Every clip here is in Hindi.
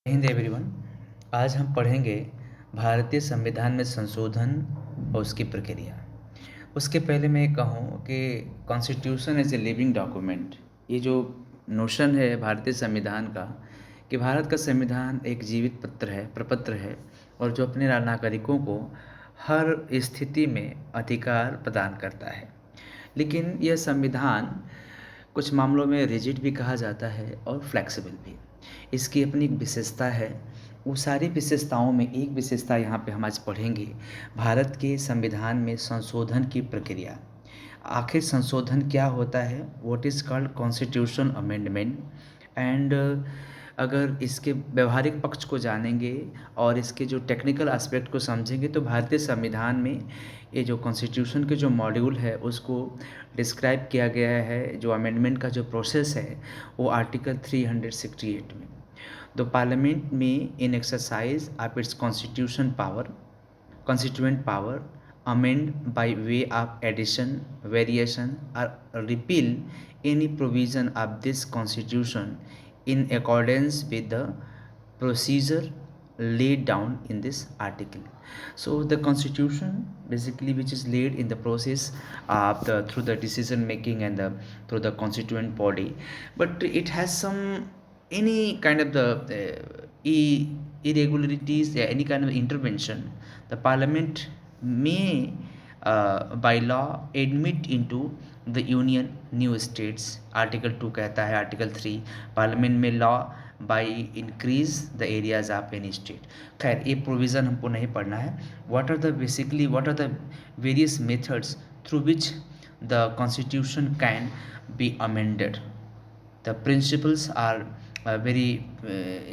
हिंद एवरीवन। आज हम पढ़ेंगे भारतीय संविधान में संशोधन और उसकी प्रक्रिया। उसके पहले मैं ये कहूँ कि constitution as a living document, ये जो नोशन है भारतीय संविधान का कि भारत का संविधान एक जीवित पत्र है, प्रपत्र है, और जो अपने नागरिकों को हर स्थिति में अधिकार प्रदान करता है। लेकिन यह संविधान कुछ मामलों में रिजिड भी कहा जाता है और फ्लेक्सिबल भी। इसकी अपनी एक विशेषता है। वो सारी विशेषताओं में एक विशेषता यहाँ पे हम आज पढ़ेंगे, भारत के संविधान में संशोधन की प्रक्रिया। आखिर संशोधन क्या होता है, what is called constitution amendment. And अगर इसके व्यवहारिक पक्ष को जानेंगे और इसके जो टेक्निकल एस्पेक्ट को समझेंगे तो भारतीय संविधान में ये जो कॉन्स्टिट्यूशन के जो मॉड्यूल है उसको डिस्क्राइब किया गया है। जो अमेंडमेंट का जो प्रोसेस है वो आर्टिकल 368 में। द पार्लियामेंट में in exercise of its constitution power constituent power amend by way of addition, variation, or repeal any provision of this constitution in accordance with the procedure laid down in this article. So the constitution basically, which is laid in the process of the through the decision making and the through the constituent body, but it has some any kind of the irregularities, any kind of intervention. The parliament may by law admit into the union new states. Article 2 कहता है, आर्टिकल 3 पार्लियामेंट में law by increase the areas of any state. खैर ये प्रोविज़न हमको नहीं पढ़ना है। What are the various methods through which the constitution can be amended. The principles are very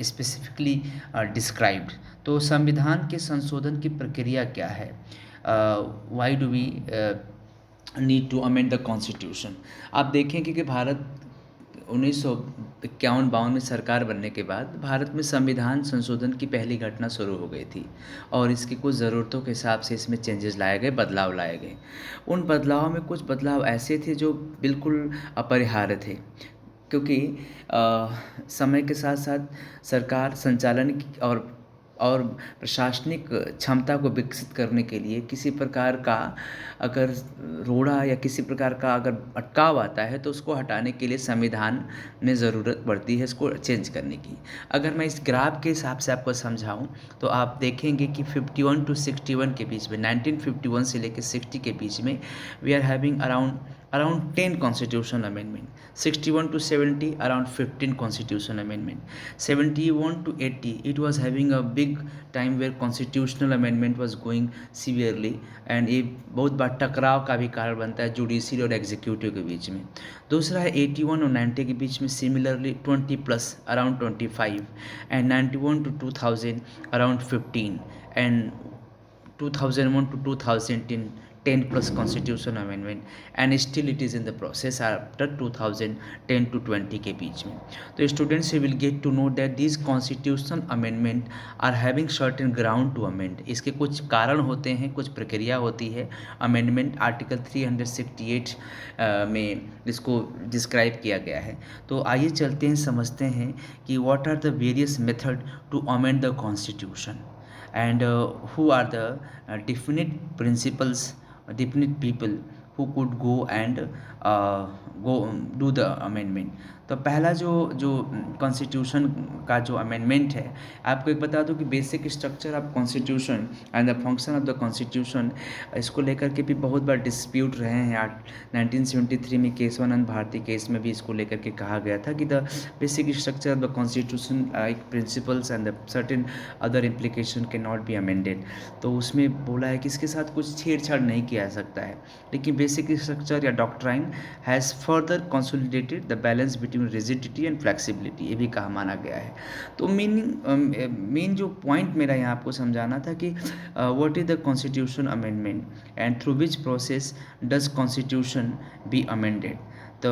specifically described. तो संविधान के संशोधन की प्रक्रिया क्या है, why do we need to amend the constitution. आप देखेंगे कि भारत 1951-52 में सरकार बनने के बाद भारत में संविधान संशोधन की पहली घटना शुरू हो गई थी और इसकी कुछ ज़रूरतों के हिसाब से इसमें चेंजेस लाए गए, बदलाव लाए गए। उन बदलावों में कुछ बदलाव ऐसे थे जो बिल्कुल अपरिहार्य थे, क्योंकि समय के साथ साथ सरकार संचालन और प्रशासनिक क्षमता को विकसित करने के लिए किसी प्रकार का अगर रोड़ा या किसी प्रकार का अगर अटकाव आता है तो उसको हटाने के लिए संविधान में ज़रूरत पड़ती है इसको चेंज करने की। अगर मैं इस ग्राफ के हिसाब से आपको समझाऊं तो आप देखेंगे कि 51 to 61 के बीच में, 1951 से लेकर 60 के बीच में we are having around 10 constitutional amendment, 61 to 70 around 15 constitutional amendment, 71 to 80 it was having a big time where constitutional amendment was going severely, and ये बहुत बड़ा टकराव का भी कारण बनता है जुडिशरी और एग्जीक्यूटिव के बीच में। दूसरा है 81 और 90 के बीच में similarly 20 plus around 25, and 91 to 2000 around 15, and 2001 to 2010 10 plus constitution amendment, and still it is in the process after 2010 to 20 के बीच में। तो students will get to know that these constitutional amendment are having certain ground to amend। इसके कुछ कारण होते हैं, कुछ प्रक्रिया होती है अमेंडमेंट। आर्टिकल 368 में इसको डिस्क्राइब किया गया है। तो आइए चलते हैं, समझते हैं कि what are the various method to amend the constitution, and who are the definite principles, definite people who could go and go do the amendment। तो पहला जो जो कॉन्स्टिट्यूशन का जो अमेंडमेंट है, आपको एक बता दूं कि basic structure of constitution and the function of the constitution, इसको लेकर के भी बहुत बार डिस्प्यूट रहे हैं। 1973 में केशवानंद भारती केस में भी इसको लेकर के कहा गया था कि the basic structure of the constitution like principles and the certain other implication can not be amended. तो उसमें बोला है कि इसके साथ कुछ छेड़छाड़ नहीं किया जा सकता है, लेकिन बेसिक स्ट्रक्चर या doctrine has further consolidated the balance between rigidity and flexibility, ये भी कहा माना गया है। तो मेन जो पॉइंट मेरा यहाँ आपको समझाना था कि what is the constitution amendment and through which process does constitution be amended. तो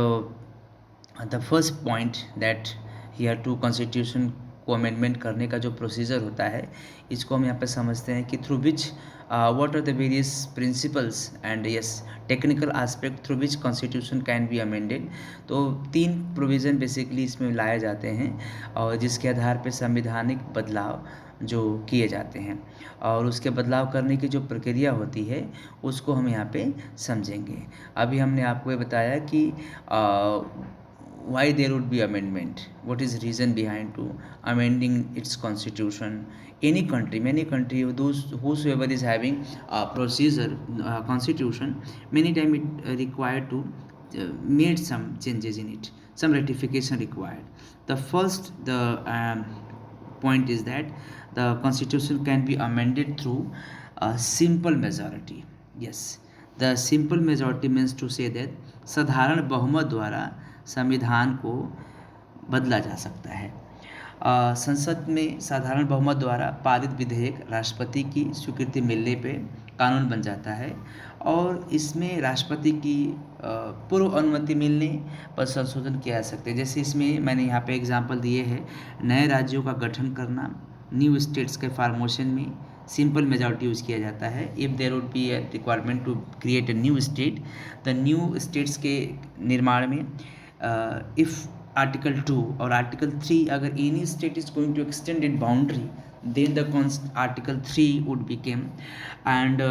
the first point that here to constitution को अमेंडमेंट करने का जो प्रोसीजर होता है, इसको हम यहाँ पे समझते हैं कि through which what are the various principles and yes technical aspect through which constitution can be amended. तो 3 प्रोविज़न बेसिकली इसमें लाए जाते हैं और जिसके आधार पे संवैधानिक बदलाव जो किए जाते हैं, और उसके बदलाव करने की जो प्रक्रिया होती है उसको हम यहाँ पे समझेंगे। अभी हमने आपको ये बताया कि why there would be amendment, what is reason behind to amending its constitution. Any country, many country, those whosoever is having a procedure constitution, many time it required to made some changes in it, some rectification required. The point is that the constitution can be amended through a simple majority. Yes, the simple majority means to say that साधारण बहुमत द्वारा संविधान को बदला जा सकता है। संसद में साधारण बहुमत द्वारा पारित विधेयक राष्ट्रपति की स्वीकृति मिलने पे कानून बन जाता है, और इसमें राष्ट्रपति की पूर्व अनुमति मिलने पर संशोधन किया जा सकता है। जैसे इसमें मैंने यहाँ पे एग्जांपल दिए हैं, नए राज्यों का गठन करना, न्यू स्टेट्स के फॉर्मेशन में सिंपल मेजॉरिटी यूज़ किया जाता है। If there would be a requirement to create a new state, the new states के निर्माण में इफ़ आर्टिकल 2 और आर्टिकल 3, अगर any state is going to extend it boundary, then the article 3 would become, and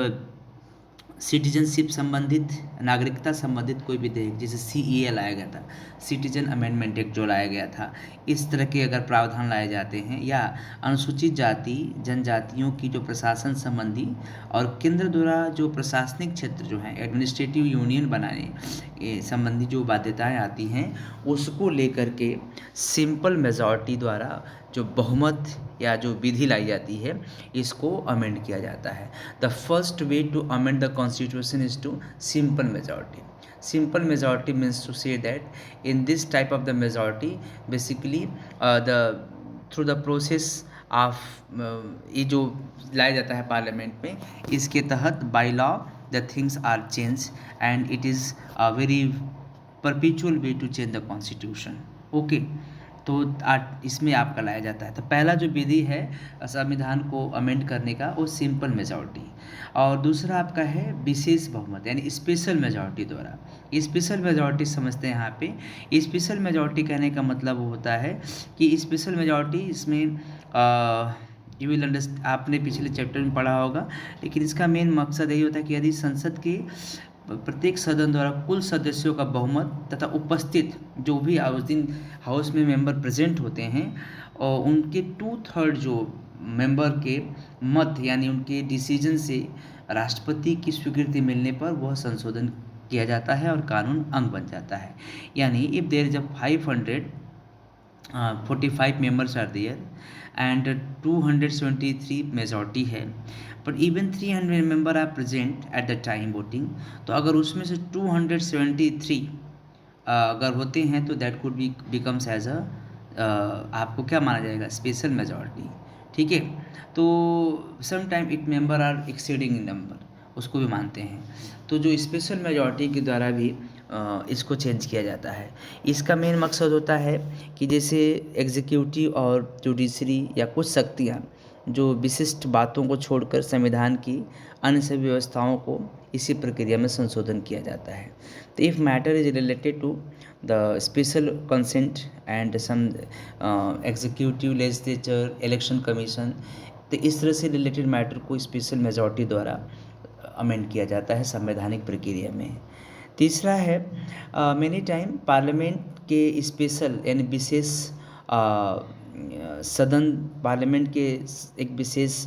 citizenship संबंधित, नागरिकता संबंधित कोई विधेयक, जैसे CEA लाया गया था, सिटीजन अमेंडमेंट एक्ट जो लाया गया था, इस तरह के अगर प्रावधान लाए जाते हैं, या अनुसूचित जाति जनजातियों की जो प्रशासन संबंधी और केंद्र द्वारा जो प्रशासनिक क्षेत्र जो है एडमिनिस्ट्रेटिव यूनियन बनाने संबंधी जो बाध्यताएं आती हैं, उसको लेकर के सिंपल मेजॉरिटी द्वारा जो बहुमत या जो विधि लाई जाती है, इसको अमेंड किया जाता है। The first way to amend the constitution is to simple majority. Simple majority means to say that in this type of the majority, basically through the process of ये जो लाया जाता है पार्लियामेंट में, इसके तहत by law the things are change and it is a very perpetual way to change the constitution. Okay, तो इसमें आपका लाया जाता है. तो पहला जो विधि है संविधान को अमेंड करने का, वो सिंपल मेजॉरिटी, और दूसरा आपका है विशेष बहुमत यानी स्पेशल मेजॉरिटी द्वारा. स्पेशल मेजॉरिटी समझते हैं यहाँ पे. स्पेशल मेजॉरिटी कहने का मतलब वो होता है कि स्पेशल मेजॉरिटी इसमें यू विल अंडरस्टैंड, आपने पिछले चैप्टर में पढ़ा होगा, लेकिन इसका मेन मकसद यही होता है कि यदि संसद के प्रत्येक सदन द्वारा कुल सदस्यों का बहुमत तथा उपस्थित जो भी उस दिन हाउस में मेंबर प्रेजेंट होते हैं, और उनके 2/3 जो मेंबर के मत यानी उनके डिसीजन से राष्ट्रपति की स्वीकृति मिलने पर वह संशोधन किया जाता है और कानून अंग बन जाता है. यानी if there is a 545 members are there and 273 majority है, but even 300 member are present at the time voting, तो अगर उसमें से 273 अगर होते हैं तो that could be becomes as a आपको क्या माना जाएगा, स्पेशल मेजॉरिटी. ठीक है, तो some time it member are exceeding in number, उसको भी मानते हैं. तो जो स्पेशल मेजॉरिटी के द्वारा भी इसको चेंज किया जाता है. इसका मेन मकसद होता है कि जैसे एग्जीक्यूटिव और जुडिशरी या कुछ शक्तियाँ जो विशिष्ट बातों को छोड़कर संविधान की अन्य सभी व्यवस्थाओं को इसी प्रक्रिया में संशोधन किया जाता है. तो if matter is related to the special consent and some executive, legislature, election commission, तो इस तरह से रिलेटेड मैटर को स्पेशल मेजॉरिटी द्वारा अमेंड किया जाता है संवैधानिक प्रक्रिया में. तीसरा है मेनी टाइम पार्लियामेंट के स्पेशल यानी विशेष सदन, पार्लियामेंट के एक विशेष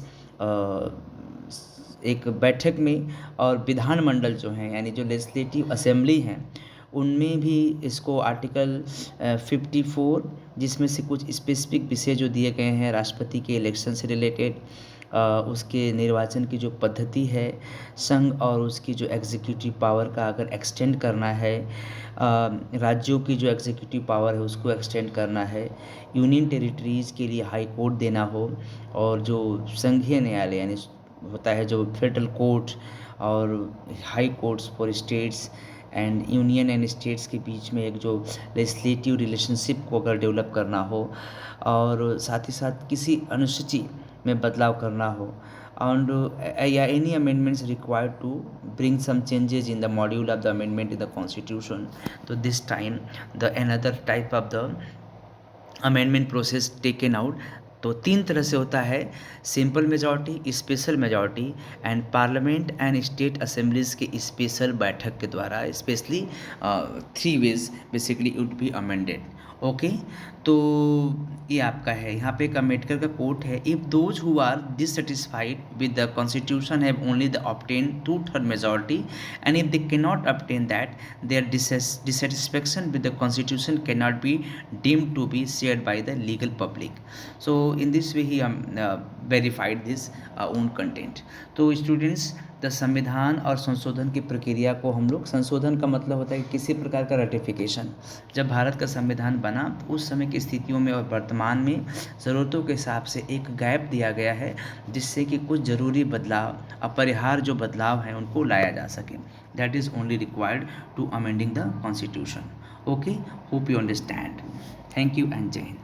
एक बैठक में और विधानमंडल जो हैं यानी जो लेजिस्लेटिव असेंबली हैं, उनमें भी इसको आर्टिकल 54 जिसमें से कुछ स्पेसिफिक विषय जो दिए गए हैं राष्ट्रपति के इलेक्शन से रिलेटेड, उसके निर्वाचन की जो पद्धति है, संघ और उसकी जो एग्जीक्यूटिव पावर का अगर एक्सटेंड करना है, राज्यों की जो एग्जीक्यूटिव पावर है उसको एक्सटेंड करना है, यूनियन टेरिटरीज़ के लिए हाई कोर्ट देना हो, और जो संघीय न्यायालय यानी होता है जो फेडरल कोर्ट और high courts for states, and union and states के बीच में एक जो लेजिस्लेटिव रिलेशनशिप को अगर डेवलप करना हो, और साथ ही साथ किसी अनुसूची में बदलाव करना हो, and yeah, any amendments required to bring some changes in the module of the amendment in the constitution. So this time the another type of the amendment process taken out. तो तीन तरह से होता है, simple majority, special majority and parliament and state assemblies के स्पेशल बैठक के द्वारा, specially three ways basically would be amended. Okay, तो ये आपका है, यहाँ पे एक अम्बेडकर का कोट है, if those who are dissatisfied with the constitution have only the obtain 2/3 majority and if they can not obtain that, their dissatisfaction with the constitution cannot be deemed to be shared by the legal public. So in this way he verified this own content. तो स्टूडेंट्स, द संविधान और संशोधन की प्रक्रिया को हम लोग, संशोधन का मतलब होता है कि किसी प्रकार का रेटिफिकेशन, जब भारत का संविधान बना तो उस समय की स्थितियों में और वर्तमान में ज़रूरतों के हिसाब से एक गैप दिया गया है, जिससे कि कुछ ज़रूरी बदलाव, अपरिहार्य जो बदलाव हैं उनको लाया जा सके। That is only required to amending the constitution. Okay, hope you understand. Thank you and जय हिंद।